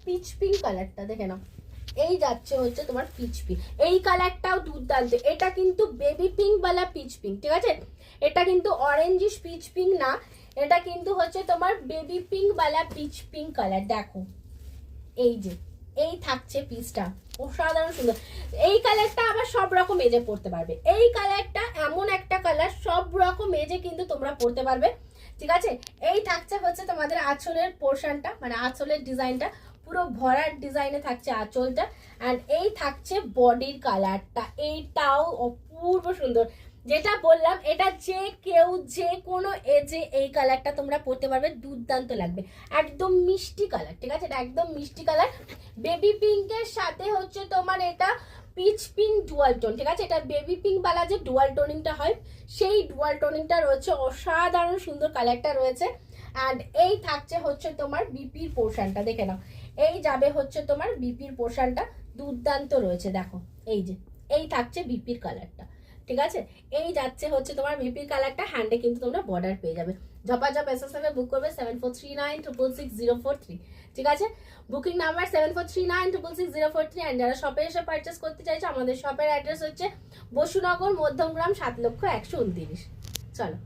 Pitch pink কালারটা, দেখে নাও। এই যাচ্ছে হচ্ছে তোমার পিচ পিঙ্ক, এই কালারটাও দুর্দান্ত। এটা কিন্তু বেবি পিঙ্ক বালা পিচ পিঙ্ক, ঠিক আছে? এটা কিন্তু অরেঞ্জিশ পিচ পিঙ্ক না, এটা কিন্তু হচ্ছে তোমার বেবি পিঙ্ক বালা পিচ পিঙ্ক কালার। দেখো এই যে এই থাকছে পিসটা, অসাধারণ সুন্দর। এই কালারটা আবার সব রকম এজে পড়তে পারবে। এই কালারটা এমন একটা কালার, সব রকম এজে কিন্তু তোমরা পড়তে পারবে, ঠিক আছে? এই থাকছে হচ্ছে তোমাদের আঁচলের পোর্শনটা, মানে আঁচলের ডিজাইনটা পুরো ভরার ডিজাইনে থাকছে আঁচলটা। অ্যান্ড এই থাকছে বডির কালারটা, এইটাও অপূর্ব সুন্দর। যেটা বললাম, এটা যে কেউ যে কোনো এজে এই কালারটা তোমরা পরতে পারবে, দুর্দান্ত লাগবে। একদম মিষ্টি কালার, ঠিক আছে? এটা একদম মিষ্টি কালার। বেবি পিঙ্কের সাথে হচ্ছে তোমার এটা পিচ পিঙ্ক ডুয়াল টোন, ঠিক আছে? এটা বেবি পিঙ্ক বালা যে ডুয়াল টোনিংটা হয়, সেই ডুয়াল টোনিংটা রয়েছে, অসাধারণ সুন্দর কালারটা রয়েছে। অ্যান্ড এই থাকছে হচ্ছে তোমার বিপির পোর্শনটা, দেখে নাও। এই যাবে হচ্ছে তোমার বিপির পোর্শনটা, দুর্দান্ত রয়েছে। দেখো এই যে এই থাকছে বিপির কালারটা, ঠিক আছে? এই যাচ্ছে হচ্ছে তোমার বিপির কালারটা। হ্যান্ডে কিন্তু তোমরা বর্ডার পেয়ে যাবে। ঝপাঝপ এসএসএফ এ বুক করবে 7439666043, ঠিক আছে? Booking number 7439666043। অ্যান্ড যারা শপে এসে পারচেস করতে চাইছো, আমাদের শপের অ্যাড্রেস হচ্ছে বসুনগর, মধ্যমগ্রাম, 7,129,। চলো।